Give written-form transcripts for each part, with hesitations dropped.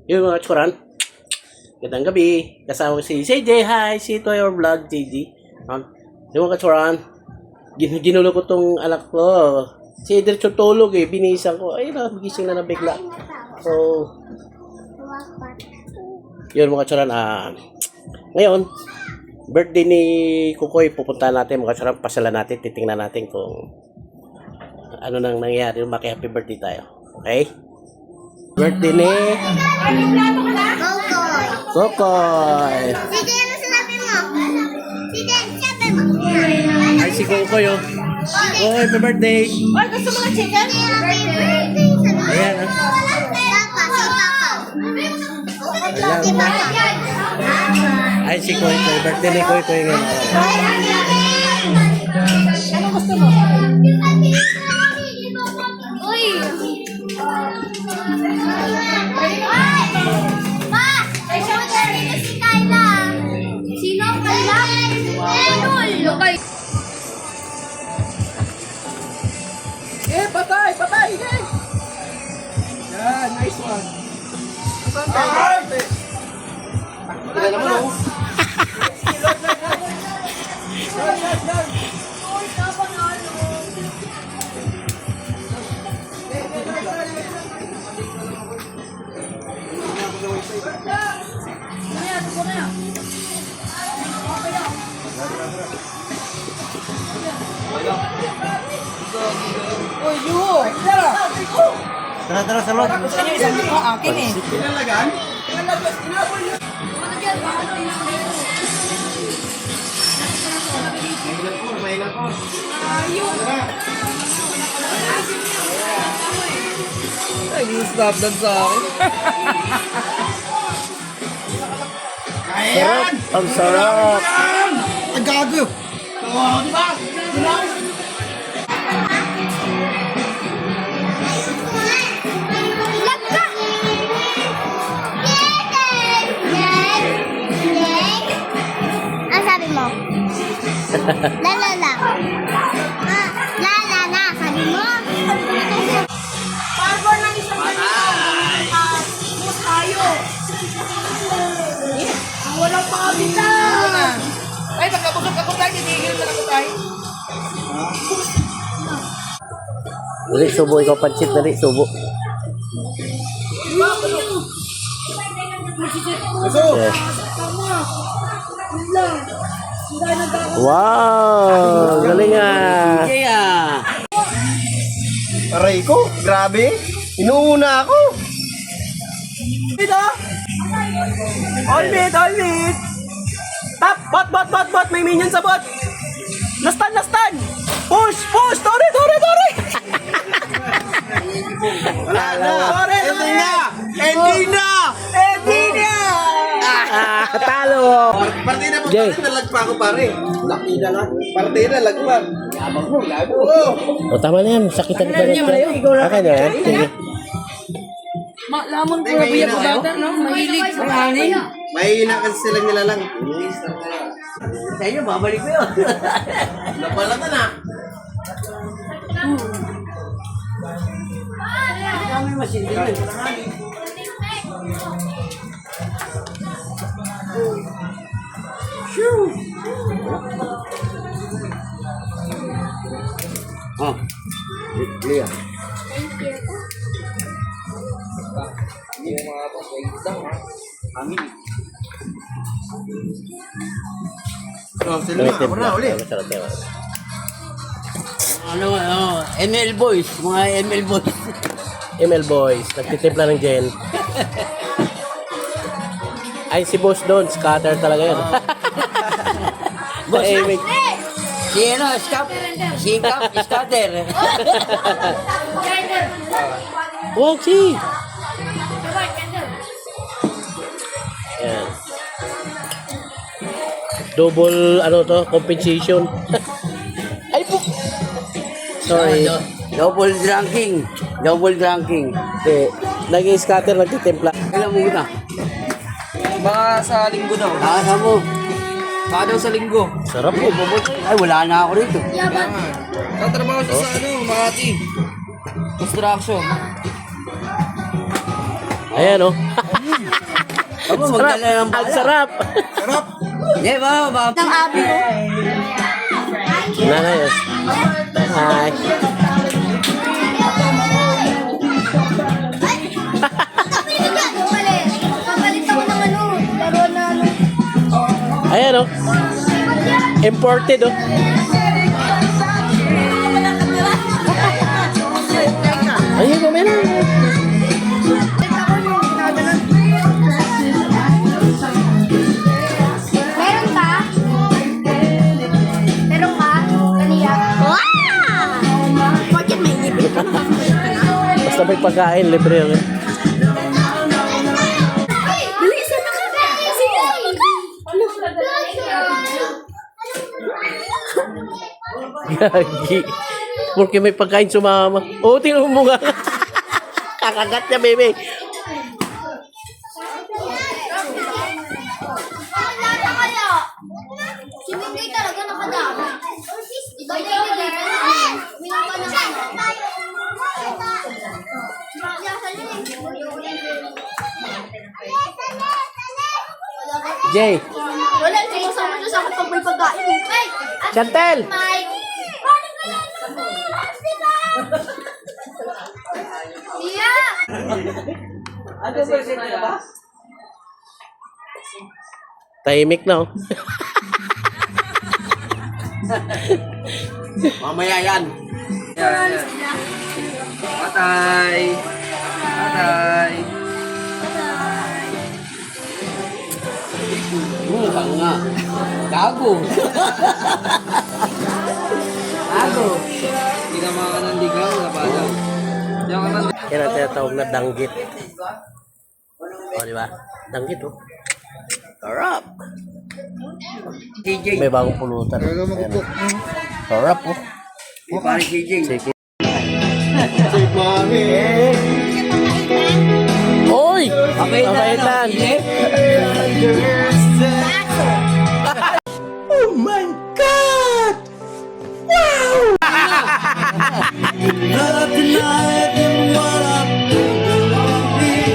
Yung mga tsuran. Gandang gabi. Kasama ko si CJ. Hi, si Toy or Vlog, JJ. Yung mga tsuran. Ginulo ko tong anak ko. Si diretso tulog eh. Binisan ko. Ay na, gising na bigla. So, yun mga tsuran. Ngayon, birthday ni Kukoy. Pupunta natin mga tsuran. Pasala natin. Titingnan natin kung ano nang nangyari. Maki-happy birthday tayo. Okay? Birthday ni Kokoy. Sige, ano sinabi mo? Sige, sabi mo. Ay, si Kokoy oh. Oh, happy birthday. Oy, gusto mo ng chicken? Ayan ah. Si Papa. Ay, si Koy. Birthday ni Koy ngayon. Ano gusto mo? Uy! Ma! May shooter dito si Kyla. Sino ang Kyla? Manol! Okay. Patay! Patay! Yan, nice one. Wala naman oh. Uy, Yuho! Tara, sa loob. Gusto niyo isang mukha akin eh. Pinalagan? Ay, stop doon sa akin. Sarap. Ang sarap. Ang gago! Oo, di ba? Ang sabi mo? Lala lang. Lala na, sabi mo? Parbor ng isang ganito. Mus tayo. Ang walang pakabitan. Ay, pagkabusog ako tayo, titigil na ako tayo. Dali, subo. Ikaw pansit. Dali, subo. Yes. Wow! Galing ah! Aray ko, grabe. Inuuna ako. Dito! All meat! Tap! Bot! May minion sa bot! Nastan! Push! Tori! Wala na. Sorry. Ending na. Talo! Partida pa Jay. pare, nalagpa ako pare. Partida lang. Partida, lagpa. Yabang mo, gago. Oo. O, tama na yan. Sakitan ka na. Okay na yan. Sige. Lamang ko na biya ko bata, no? Mahilig sa hangin. Mahihina kasi silang nilalang. Sa inyo, babalik ko yun. Napalatan na. Kami masin din yun. Oh. Clear. Oh, sino Sarap ako na uli. Sarap yan. ML boys, mga ML boys. ML Boys. Nagtitimpla ng Jen. Ay, si Boss doon. Scatter talaga yun. Boss, Aiming. si ano, scatter. Wow, si! Yan. Double, compensation. Ay po! Sorry. Double drinking. Hindi. Nag-scatter, nagtitimpla. Kailan mo na? Baka sa linggo daw. Sa mo. Baka daw sa linggo. Sarap po. Ay, wala na ako rito. Tatrabaho siya sa Makati. Construction. Ayan, oh. Aba, magdala ng Ang sarap. Sarap. Hindi ba? Ng abi mo. Nanay, yes. Hi. Papalit ako ng ano. Laruan na ano. Ayan, oh. Imported, oh. Ayun, oh, meron. Palit ako yung ginagalan. Meron ka? Meron ka? Kaniya? Wow! Bakit may libre ka? Basta may pagkain, libre yun. Dali, sana ka ba? Sige, Gagi. Porque may pagkain sumama. Oo, tingnan mo nga. Kakagat niya, baby. Wala kaya. Si Mingay talaga nakadami. Ikaw na yung Minapa na Jay. wala, sumasama siya sa akin pag may pagkain. Hey! Chantel! Mike! Iya! Ano ba siya ba? Tahimik na, oh. Mamaya yan. Yan, yan. Patay. Patay. Mukha nga. Gago. Gago. Hindi ka makanandigaw. Napalaw. Diyan ka man. Yan ang tinatawag na danggit. O, di ba? Danggit, oh. Sarap. JJ. May bagong pulutan. Ayan, oh. Sarap, oh. Di pare JJ. Sige. Si Mami. Oy! Mabaitan, Mabaitan. no? JJ? Oh my God! Wow!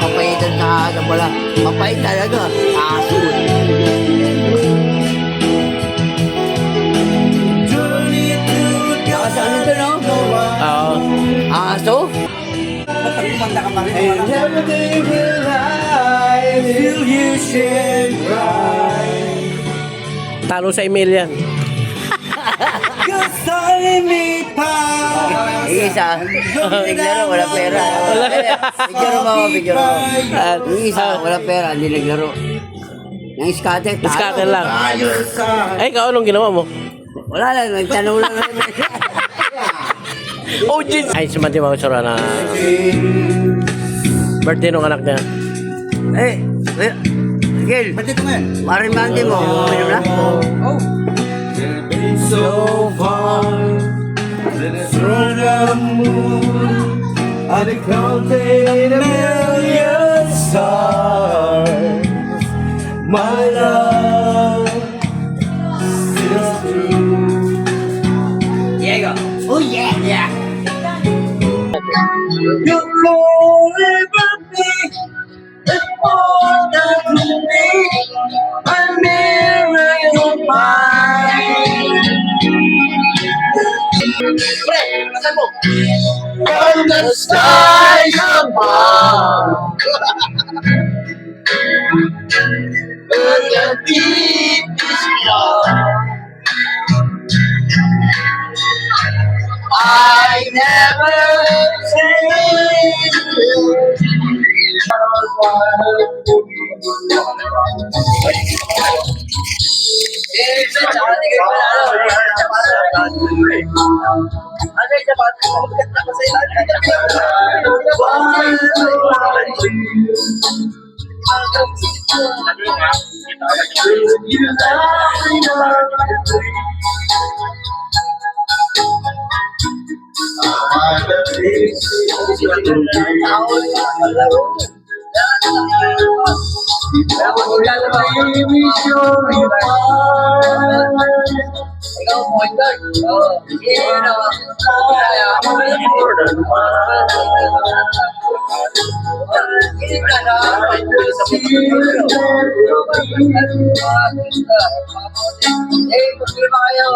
Papaitan sa akin wala. Papait talaga. Aso. Nakasaan ito, no? Oo. Aso? Talo sa email yan. Yung isa, naglaro, wala pera. Bigyan mo ako, bigyan mo. Yung isa, wala pera, hindi naglaro. Yung scatter, talo. Scatter lang. Ay, ikaw, anong ginawa mo? Wala lang, nagtanong lang namin. Oh, jeez! Ay, si Mati Mausura na birthday nung anak niya. Gil, Ba't ito ngayon? maring bandi mo, uminom na? So far, then it's run the moon. I counted a million stars. My love is true. Diego. Oh yeah, yeah. You forever be it's more than me. A miracle mine. From the skies above, but the deepest love, I never problema kayo.